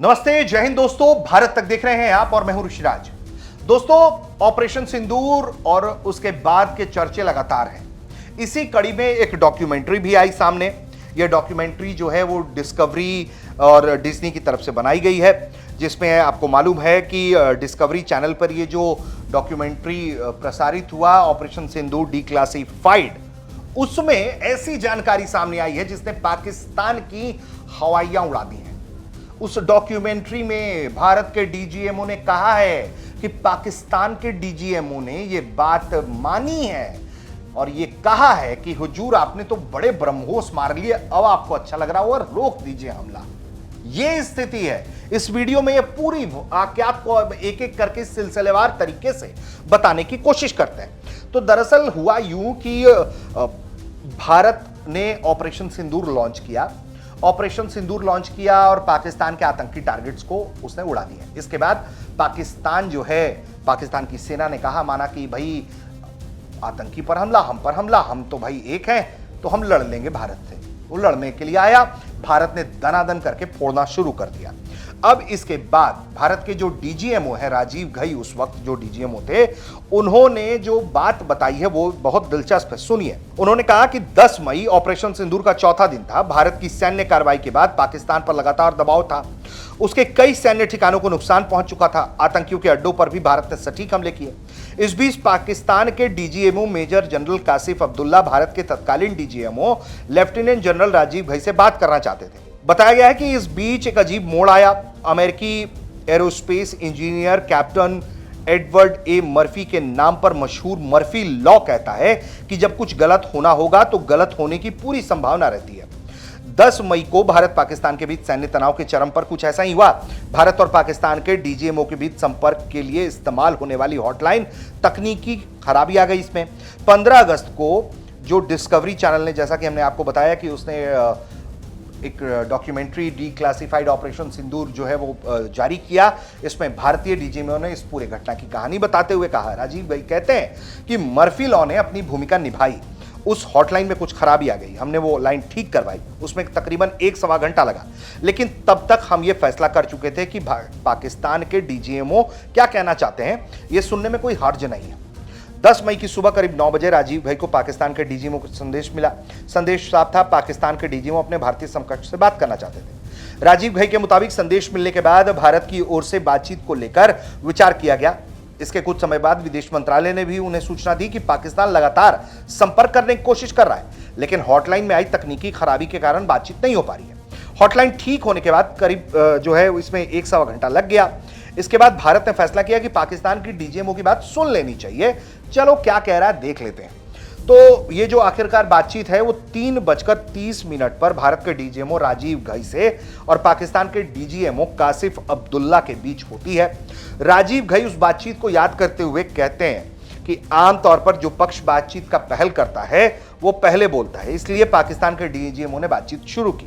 नमस्ते, जय हिंद दोस्तों। भारत तक देख रहे हैं आप और मैं हूं ऋषिराज। दोस्तों, ऑपरेशन सिंदूर और उसके बाद के चर्चे लगातार हैं। इसी कड़ी में एक डॉक्यूमेंट्री भी आई सामने। यह डॉक्यूमेंट्री जो है वो डिस्कवरी और डिज्नी की तरफ से बनाई गई है, जिसमें आपको मालूम है कि डिस्कवरी चैनल पर ये जो डॉक्यूमेंट्री प्रसारित हुआ ऑपरेशन सिंदूर डिक्लासिफाइड, उसमें ऐसी जानकारी सामने आई है जिसने पाकिस्तान की हवाइयां उड़ा दी हैं। उस डॉक्यूमेंट्री में भारत के डीजीएमओ ने कहा है कि पाकिस्तान के डीजीएमओ ने यह बात मानी है और यह कहा है कि हुजूर आपने तो बड़े ब्रह्मोस मार लिए, अब आपको अच्छा लग रहा हो और रोक दीजिए हमला। यह स्थिति है। इस वीडियो में यह पूरी वाकयात को एक एक करके सिलसिलेवार तरीके से बताने की कोशिश करते हैं। तो दरअसल हुआ यूं कि भारत ने ऑपरेशन सिंदूर लॉन्च किया। ऑपरेशन सिंदूर लॉन्च किया और पाकिस्तान के आतंकी टारगेट्स को उसने उड़ा दिया। इसके बाद पाकिस्तान जो है, पाकिस्तान की सेना ने कहा, माना कि भाई आतंकी पर हमला, हम पर हमला, हम तो भाई एक हैं, तो हम लड़ लेंगे भारत से। वो लड़ने के लिए आया, भारत ने दनादन करके फोड़ना शुरू कर दिया। अब इसके बाद भारत के जो डीजीएमओ है राजीव घई, उस वक्त जो डीजीएमओ थे, उन्होंने जो बात बताई है वो बहुत दिलचस्प है, सुनिए। उन्होंने कहा कि 10 मई ऑपरेशन सिंदूर का चौथा दिन था। भारत की सैन्य कार्रवाई के बाद पाकिस्तान पर लगातार दबाव था। उसके कई सैन्य ठिकानों को नुकसान पहुंच चुका था। आतंकियों के अड्डों पर भी भारत ने सटीक हमले किए। इस बीच पाकिस्तान के DGMO major general Kashif Abdullah Bharat के तत्कालीन DGMO lieutenant general Rajiv Ghai से बात करना चाहते थे। बताया गया है कि इस बीच एक अजीब मोड़ आया। अमेरिकी एरोस्पेस इंजीनियर कैप्टन एडवर्ड ए मर्फी के नाम पर मशहूर मर्फी लॉ कहता है कि जब कुछ गलत होना होगा तो गलत होने की पूरी संभावना रहती है। 10 मई को भारत पाकिस्तान के बीच सैन्य तनाव के चरम पर कुछ ऐसा ही हुआ। भारत और पाकिस्तान के डीजीएमओ के बीच संपर्क के लिए इस्तेमाल होने वाली हॉटलाइन तकनीकी खराबी आ गई। इसमें 15 अगस्त को जो डिस्कवरी चैनल ने, जैसा कि हमने आपको बताया कि उसने एक डॉक्यूमेंट्री डिक्लासिफाइड ऑपरेशन सिंदूर जो है वो जारी किया। इसमें भारतीय डीजीएमओ ने इस पूरे घटना की कहानी बताते हुए कहा, राजीव भाई कहते हैं कि मर्फी लॉ ने अपनी भूमिका निभाई। उस हॉटलाइन में कुछ खराबी आ गई, हमने वो लाइन ठीक करवाई। उसमें तकरीबन 1-1.25 घंटा लगा, लेकिन तब तक हम ये फैसला कर चुके थे कि पाकिस्तान के डीजीएमओ क्या कहना चाहते हैं, ये सुनने में कोई हर्ज नहीं है। 10 मई की सुबह करीब 9 बजे राजीव भाई को पाकिस्तान के डीजीएमओ को संदेश मिला। संदेश साफ था, पाकिस्तान के डीजीएमओ अपने भारतीय समकक्ष से बात करना चाहते थे। राजीव भाई के मुताबिक संदेश मिलने के बाद भारत की ओर से बातचीत को लेकर विचार किया गया। इसके कुछ समय बाद विदेश मंत्रालय ने भी उन्हें सूचना दी कि पाकिस्तान लगातार संपर्क करने की कोशिश कर रहा है, लेकिन हॉटलाइन में आई तकनीकी खराबी के कारण बातचीत नहीं हो पा रही है। हॉटलाइन ठीक होने के बाद करीब जो है इसमें 1-1.25 घंटा लग गया। इसके बाद भारत ने फैसला किया कि पाकिस्तान की डीजीएमओ की बात सुन लेनी चाहिए। चलो क्या कह रहा है देख लेते हैं। तो ये जो आखिरकार बातचीत है वो 3:30 पर भारत के डीजीएमओ राजीव घई से और पाकिस्तान के डीजीएमओ कासिफ अब्दुल्ला के बीच होती है। राजीव घई उस बातचीत को याद करते हुए कहते हैं कि आमतौर पर जो पक्ष बातचीत का पहल करता है वो पहले बोलता है, इसलिए पाकिस्तान के डीजीएमओ ने बातचीत शुरू की।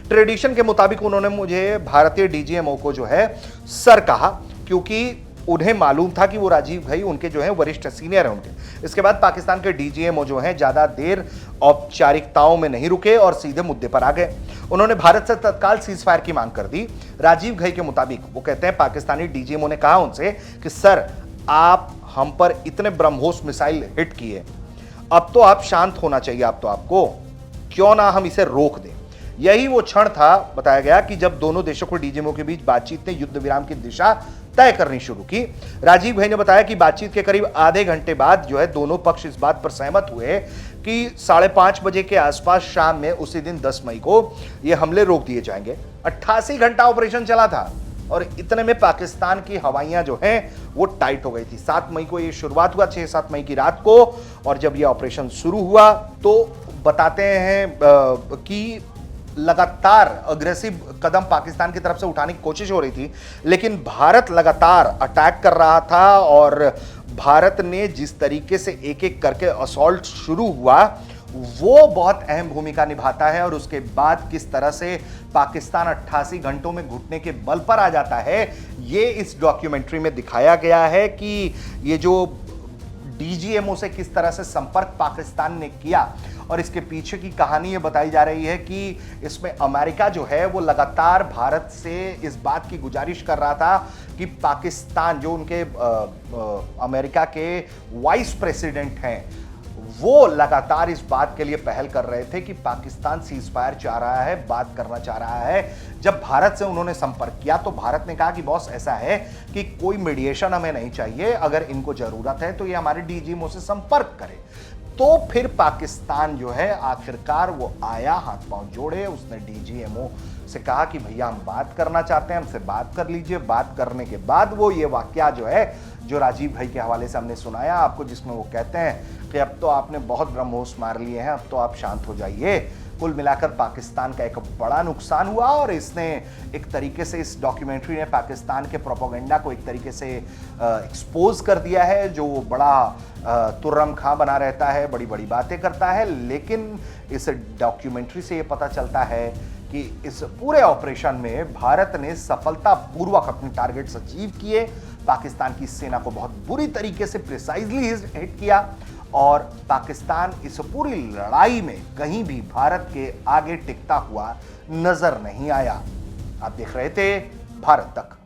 ट्रेडिशन के मुताबिक उन्होंने मुझे भारतीय डीजीएमओ को जो है सर कहा, क्योंकि उन्हें मालूम था कि वो राजीव घई उनके जो है वरिष्ठ सीनियर हैं उनके। इसके बाद पाकिस्तान के डीजीएमओ जो हैं ज्यादा देर औपचारिकताओं में नहीं रुके और सीधे मुद्दे पर आ गए। उन्होंने भारत से तत्काल सीज फायर की मांग कर दी। राजीव घई के मुताबिक वो कहते हैं पाकिस्तानी डीजीएमओ ने कहा उनसे कि सर, आप हम पर इतने ब्रह्मोस मिसाइल हिट किए, अब तो आप शांत होना चाहिए, अब तो आपको, क्यों ना हम इसे रोक दें। यही वो क्षण था, बताया गया, कि जब दोनों देशों को डीजीएमओ के बीच बातचीत ने युद्ध विराम की दिशा तय करनी शुरू की। राजीव भाई ने बताया कि बातचीत के करीब आधे घंटे बाद जो है दोनों पक्ष इस बात पर सहमत हुए कि 5:30 बजे के आसपास शाम में उसी दिन 10 मई को ये हमले रोक दिए जाएंगे। 88 घंटा ऑपरेशन चला था और इतने में पाकिस्तान की हवाइयां जो हैं वो टाइट हो गई थी। 7 मई को ये शुरुआत हुआ, 6-7 मई की रात को, और जब ये ऑपरेशन शुरू हुआ तो बताते हैं कि लगातार अग्रेसिव कदम पाकिस्तान की तरफ से उठाने की कोशिश हो रही थी, लेकिन भारत लगातार अटैक कर रहा था और भारत ने जिस तरीके से एक एक करके असॉल्ट शुरू हुआ वो बहुत अहम भूमिका निभाता है। और उसके बाद किस तरह से पाकिस्तान 88 घंटों में घुटने के बल पर आ जाता है, ये इस डॉक्यूमेंट्री में दिखाया गया है कि ये जो डीजीएमओ से किस तरह से संपर्क पाकिस्तान ने किया और इसके पीछे की कहानी ये बताई जा रही है कि इसमें अमेरिका जो है वो लगातार भारत से इस बात की गुजारिश कर रहा था कि पाकिस्तान, जो उनके अमेरिका के वाइस प्रेसिडेंट हैं, वो लगातार इस बात के लिए पहल कर रहे थे कि पाकिस्तान सीज फायर चाह रहा है, बात करना चाह रहा है। जब भारत से उन्होंने संपर्क किया तो भारत ने कहा कि बॉस ऐसा है कि कोई मीडिएशन हमें नहीं चाहिए, अगर इनको जरूरत है तो ये हमारे डीजीएमओ से संपर्क करें। तो फिर पाकिस्तान जो है आखिरकार वो आया, हाथ पांव जोड़े, उसने डीजीएमओ से कहा कि भैया हम बात करना चाहते हैं, हमसे बात कर लीजिए। बात करने के बाद वो ये वाकया जो है, जो राजीव भाई के हवाले से हमने सुनाया आपको, जिसमें वो कहते हैं कि अब तो आपने बहुत ब्रह्मोस मार लिए हैं, अब तो आप शांत हो जाइए। कुल मिलाकर पाकिस्तान का एक बड़ा नुकसान हुआ और इसने एक तरीके से, इस डॉक्यूमेंट्री ने पाकिस्तान के प्रोपेगेंडा को एक तरीके से एक्सपोज कर दिया है, जो बड़ा तुर्रम खां बना रहता है, बड़ी बड़ी बातें करता है। लेकिन इस डॉक्यूमेंट्री से ये पता चलता है कि इस पूरे ऑपरेशन में भारत ने सफलतापूर्वक अपने टारगेट्स अचीव किए, पाकिस्तान की सेना को बहुत बुरी तरीके से प्रिसाइजली हिट किया और पाकिस्तान इस पूरी लड़ाई में कहीं भी भारत के आगे टिकता हुआ नजर नहीं आया। आप देख रहे थे भारत तक।